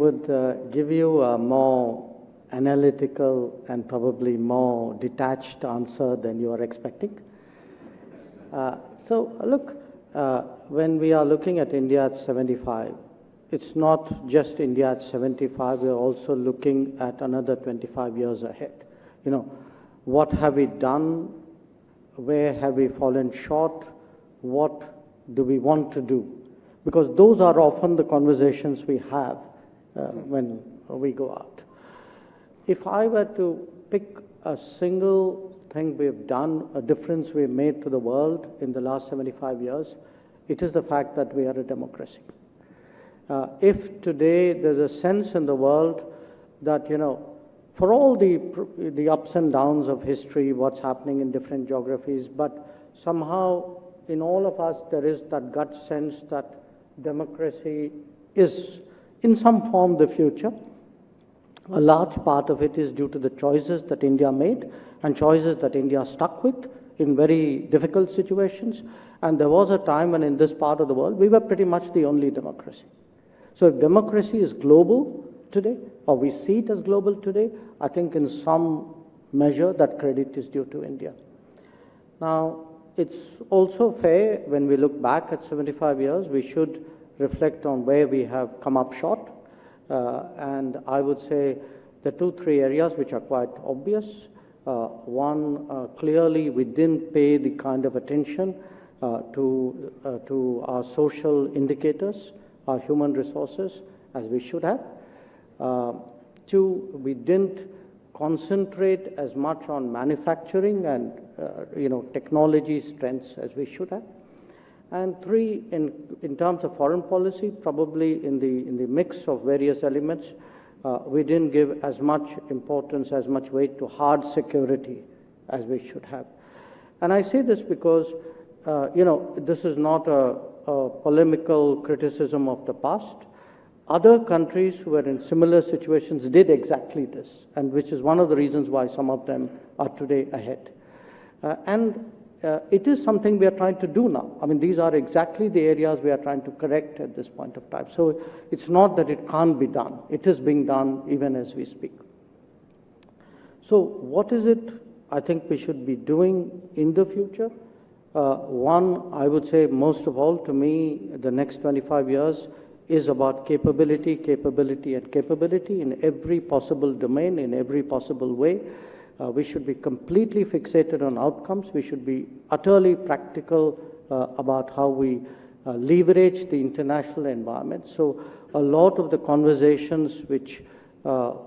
would give you a more analytical and probably more detached answer than you are expecting. So look, when we are looking at India at 75, it's not just India at 75, we are also looking at another 25 years ahead. You know, what have we done? Where have we fallen short? What do we want to do? Because those are often the conversations we have when we go out. If I were to pick a single thing we've done, a difference we've made to the world in the last 75 years, it is the fact that we are a democracy. If today there's a sense in the world that, you know, for all the ups and downs of history, what's happening in different geographies, but somehow in all of us there is that gut sense that democracy is in some form the future. A large part of it is due to the choices that India made and choices that India stuck with in very difficult situations. And there was a time when in this part of the world we were pretty much the only democracy. So if democracy is global today, or we see it as global today, I think in some measure that credit is due to India. Now, it's also fair when we look back at 75 years, we should reflect on where we have come up short. And I would say the 2-3 areas which are quite obvious. One, clearly we didn't pay the kind of attention to our social indicators, our human resources, as we should have. 2, we didn't concentrate as much on manufacturing and technology strengths as we should have. And 3, in terms of foreign policy, probably in the mix of various elements, we didn't give as much importance, as much weight to hard security as we should have. And I say this because, this is not a polemical criticism of the past. Other countries who were in similar situations did exactly this, and which is one of the reasons why some of them are today ahead. It is something we are trying to do now. I mean, these are exactly the areas we are trying to correct at this point of time. So it's not that it can't be done. It is being done even as we speak. So what is it I think we should be doing in the future? One, I would say most of all to me, the next 25 years is about capability, capability, and capability in every possible domain, in every possible way. We should be completely fixated on outcomes. We should be utterly practical about how we leverage the international environment. So a lot of the conversations which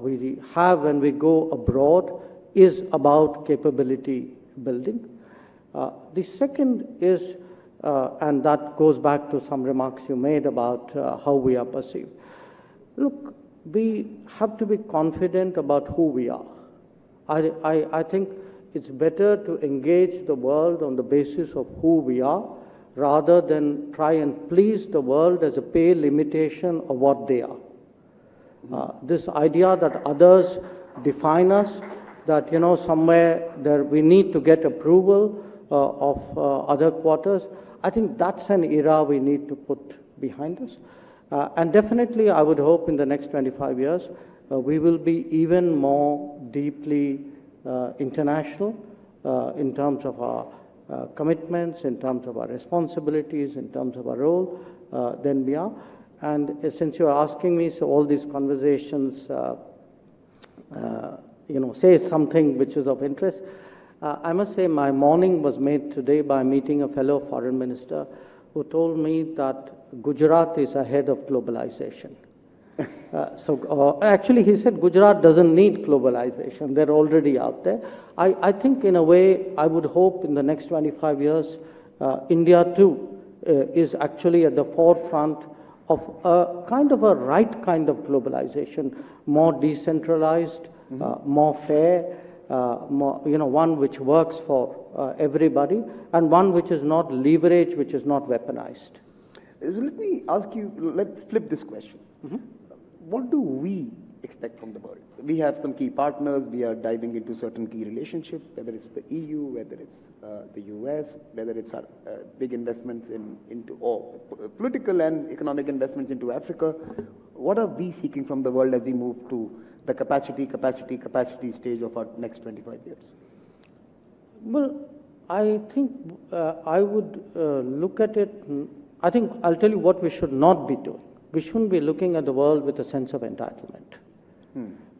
we have when we go abroad is about capability building. The second is, and that goes back to some remarks you made about how we are perceived. Look, we have to be confident about who we are. I think it's better to engage the world on the basis of who we are rather than try and please the world as a pale imitation of what they are. This idea that others define us, that somewhere there we need to get approval of other quarters, I think that's an era we need to put behind us. And definitely I would hope in the next 25 years we will be even more deeply international in terms of our commitments, in terms of our responsibilities, in terms of our role than we are. And since you're asking me, so all these conversations, say something which is of interest. I must say my morning was made today by meeting a fellow foreign minister who told me that Gujarat is ahead of globalization. Actually, he said Gujarat doesn't need globalization. They're already out there. I think in a way, I would hope in the next 25 years, India too is actually at the forefront of a kind of a right kind of globalization, more decentralized, more fair, more, one which works for everybody, and one which is not leveraged, which is not weaponized. So let me ask you, let's flip this question. What do we expect from the world? We have some key partners, we are diving into certain key relationships, whether it's the EU, whether it's the US, whether it's our big investments into, or political and economic investments into Africa. What are we seeking from the world as we move to the capacity stage of our next 25 years? Well, I think I would look at it. I think I'll tell you what we should not be doing. We shouldn't be looking at the world with a sense of entitlement.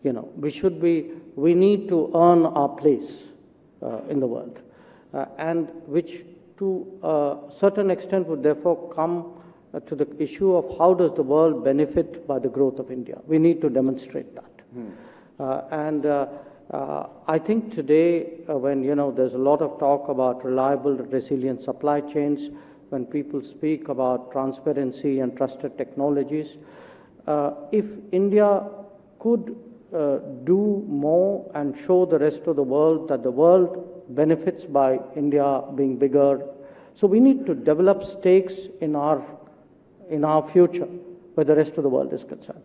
You know, we need to earn our place in the world, and which to a certain extent would therefore come to the issue of how does the world benefit by the growth of India. We need to demonstrate that. I think today, when there's a lot of talk about reliable, resilient supply chains, when people speak about transparency and trusted technologies, if India could do more and show the rest of the world that the world benefits by India being bigger, so we need to develop stakes in our future where the rest of the world is concerned.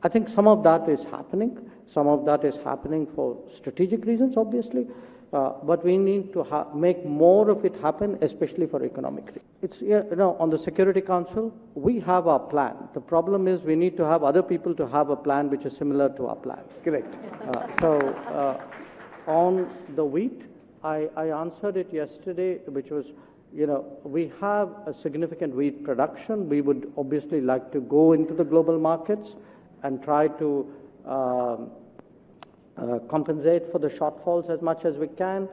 I think some of that is happening. Some of that is happening for strategic reasons, obviously, but we need to make more of it happen, especially for economic reasons. It's, on the Security Council, we have our plan. The problem is we need to have other people to have a plan which is similar to our plan. Correct. On the wheat, I answered it yesterday, which was, we have a significant wheat production. We would obviously like to go into the global markets and try to compensate for the shortfalls as much as we can.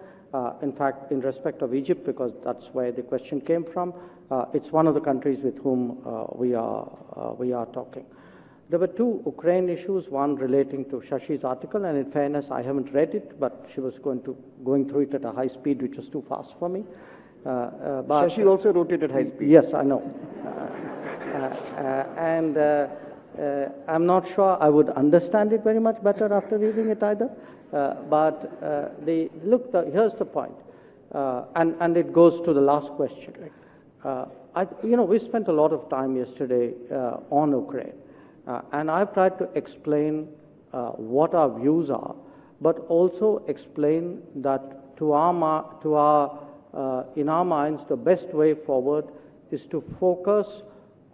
In fact, in respect of Egypt, because that's where the question came from, it's one of the countries with whom we are talking. There were two Ukraine issues, one relating to Shashi's article, and in fairness, I haven't read it, but she was going through it at a high speed, which was too fast for me. But Shashi also wrote it at high speed. Yes, I know. I'm not sure I would understand it very much better after reading it either. Here's the point, and it goes to the last question. We spent a lot of time yesterday on Ukraine, and I've tried to explain what our views are, but also explain that in our minds, the best way forward is to focus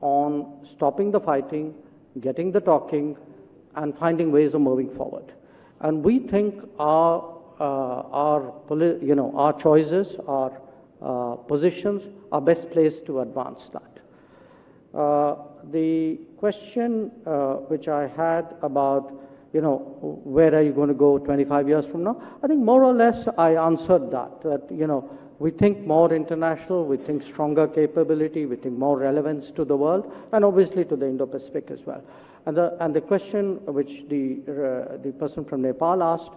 on stopping the fighting, getting the talking, and finding ways of moving forward. And we think our choices, our positions are best placed to advance that. The question which I had about, where are you going to go 25 years from now? I think more or less I answered that we think more international, we think stronger capability, we think more relevance to the world, and obviously to the Indo-Pacific as well. And the question which the person from Nepal asked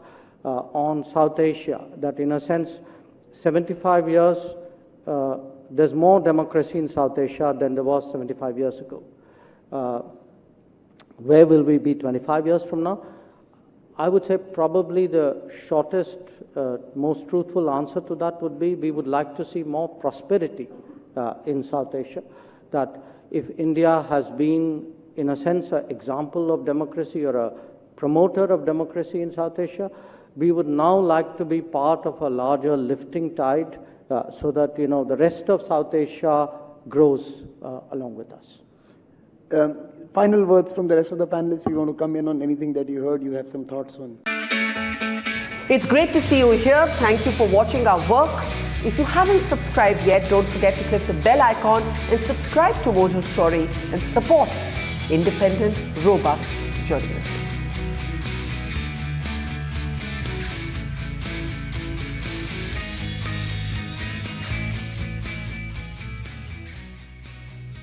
on South Asia, that in a sense, 75 years, there's more democracy in South Asia than there was 75 years ago. Where will we be 25 years from now? I would say probably the shortest, most truthful answer to that would be we would like to see more prosperity in South Asia. That if India has been, in a sense, an example of democracy or a promoter of democracy in South Asia, we would now like to be part of a larger lifting tide so that, the rest of South Asia grows along with us. Final words from the rest of the panelists. You want to come in on anything that you heard, you have some thoughts on? It's great to see you here. Thank you for watching our work. If you haven't subscribed yet, don't forget to click the bell icon and subscribe to Mojo Story and support independent, robust journalism.